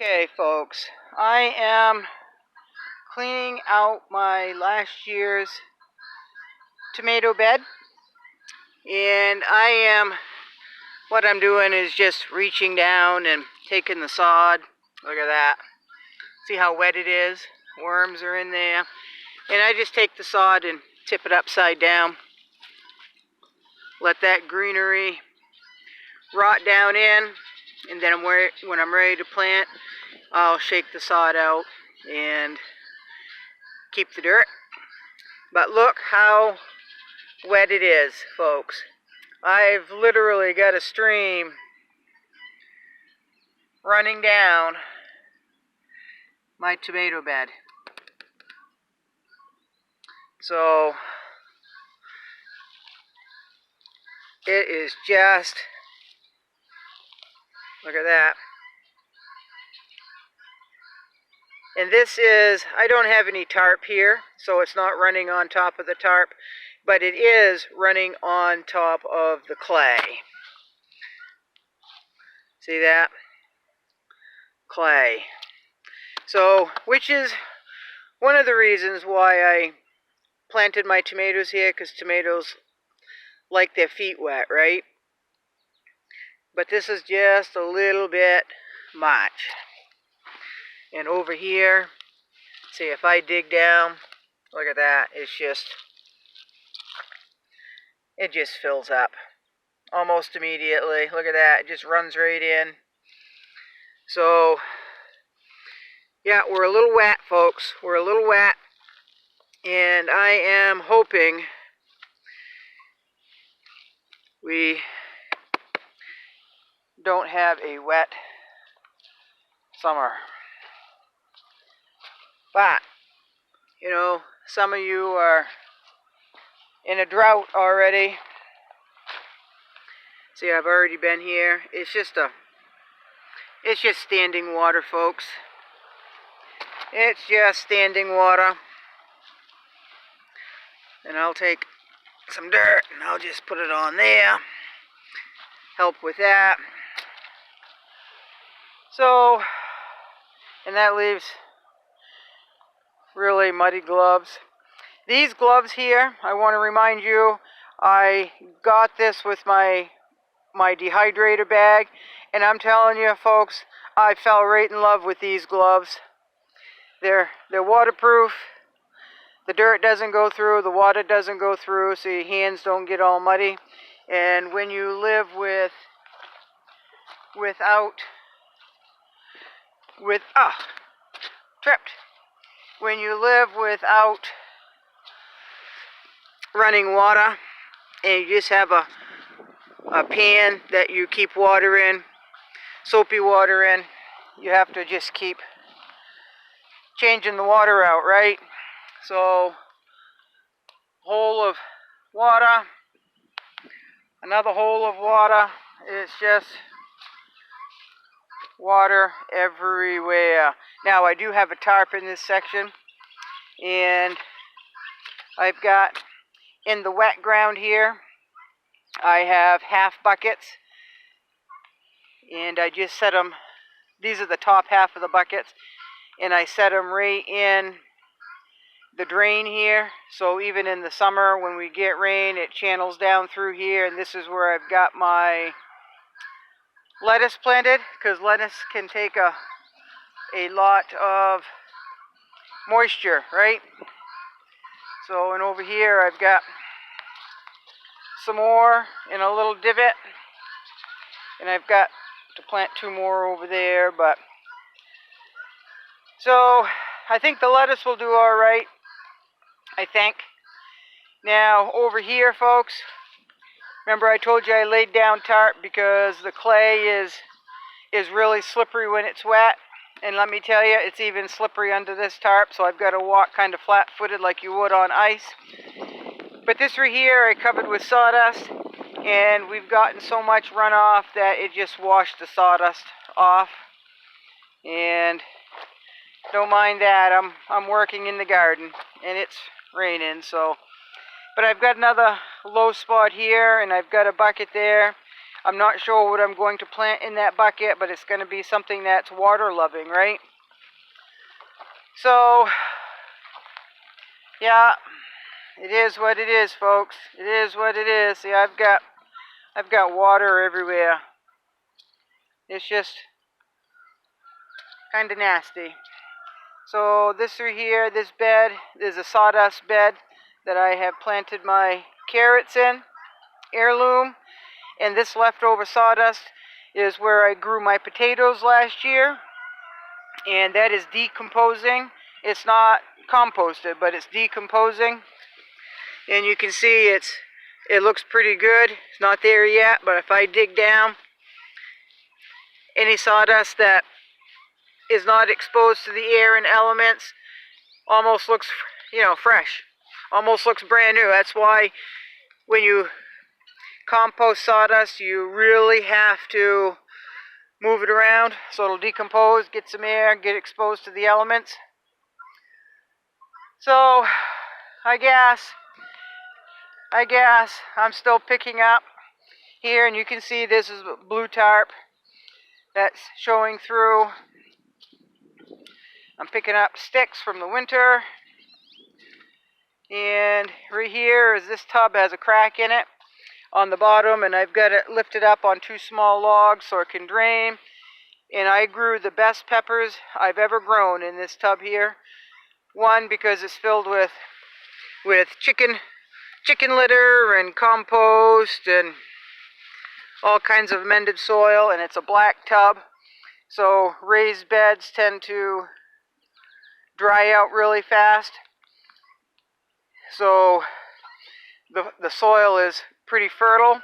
Okay, folks, I am cleaning out my last year's tomato bed, and what I'm doing is just reaching down and taking the sod. Look at that. See how wet it is? Worms are in there. And I just take the sod and tip it upside down. Let that greenery rot down in, and then when I'm ready to plant, I'll shake the sod out and keep the dirt. But look how wet it is, folks. I've literally got a stream running down my tomato bed. So it is just, look at that. And this is, I don't have any tarp here, so it's not running on top of the tarp, but it is running on top of the clay. See that? Clay. So, which is one of the reasons why I planted my tomatoes here, because tomatoes like their feet wet, right? But this is just a little bit much. And over here, see, if I dig down, look at that, it just fills up almost immediately. Look at that, it just runs right in. So, yeah, we're a little wet, folks. We're a little wet, and I am hoping we don't have a wet summer. But, you know, some of you are in a drought already. See, I've already been here. It's just standing water, folks. It's just standing water. And I'll take some dirt and I'll just put it on there. Help with that. So, and that leaves really muddy gloves. These gloves here, I want to remind you, I got this with my dehydrator bag, and I'm telling you, folks, I fell right in love with these gloves. They're waterproof. The dirt doesn't go through, the water doesn't go through, so your hands don't get all muddy. And when you live tripped. When you live without running water, and you just have a pan that you keep water in, soapy water in, you have to just keep changing the water out, right? So, hole of water, another hole of water. It's just water everywhere. Now, I do have a tarp in this section, and I've got, in the wet ground here, I have half buckets, and I just set them, these are the top half of the buckets, and I set them right in the drain here, so even in the summer when we get rain, it channels down through here, and this is where I've got my lettuce planted, because lettuce can take a lot of moisture, right? So, and over here I've got some more in a little divot, and I've got to plant 2 more over there, but so I think the lettuce will do all right, I think. Now over here, folks, remember I told you I laid down tarp because the clay is really slippery when it's wet, and let me tell you, it's even slippery under this tarp, so I've got to walk kind of flat-footed like you would on ice. But this right here I covered with sawdust, and we've gotten so much runoff that it just washed the sawdust off. And don't mind that, I'm working in the garden, and it's raining, so. But I've got another low spot here, and I've got a bucket there. I'm not sure what I'm going to plant in that bucket, but it's going to be something that's water loving, right? So, yeah, it is what it is, folks. It is what it is. See, I've got water everywhere. It's just kind of nasty. So this through here, this bed is a sawdust bed that I have planted my carrots in, heirloom. And this leftover sawdust is where I grew my potatoes last year. And that is decomposing. It's not composted, but it's decomposing. And you can see it looks pretty good. It's not there yet, but if I dig down, any sawdust that is not exposed to the air and elements almost looks, fresh. Almost looks brand new. That's why when you compost sawdust, you really have to move it around so it'll decompose, get some air, get exposed to the elements. So, I guess I'm still picking up here, and you can see this is blue tarp that's showing through. I'm picking up sticks from the winter. And right here is this tub has a crack in it on the bottom, and I've got it lifted up on 2 small logs so it can drain. And I grew the best peppers I've ever grown in this tub here. One, because it's filled with chicken litter and compost and all kinds of amended soil, and it's a black tub. So raised beds tend to dry out really fast. So the soil is pretty fertile,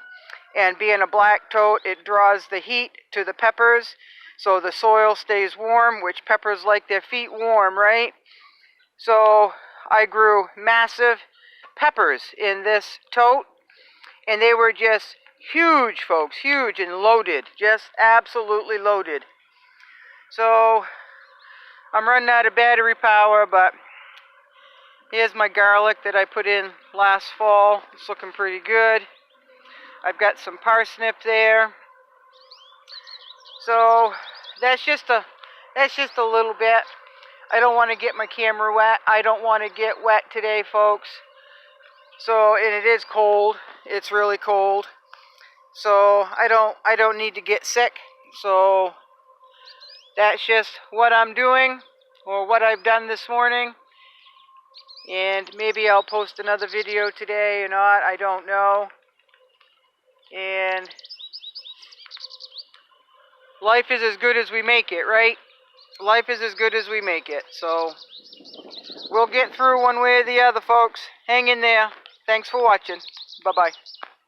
and being a black tote, it draws the heat to the peppers, so the soil stays warm, which peppers like their feet warm, right? So I grew massive peppers in this tote, and they were just huge, folks, huge and loaded, just absolutely loaded. So I'm running out of battery power, but here's my garlic that I put in last fall. It's looking pretty good. I've got some parsnip there. So that's just a little bit. I don't want to get my camera wet. I don't want to get wet today, folks. So, and it is cold. It's really cold. So I don't need to get sick. So that's just what I'm doing, or what I've done this morning. And maybe I'll post another video today or not, I don't know. And life is as good as we make it, right? Life is as good as we make it. So we'll get through one way or the other, folks. Hang in there. Thanks for watching. Bye-bye.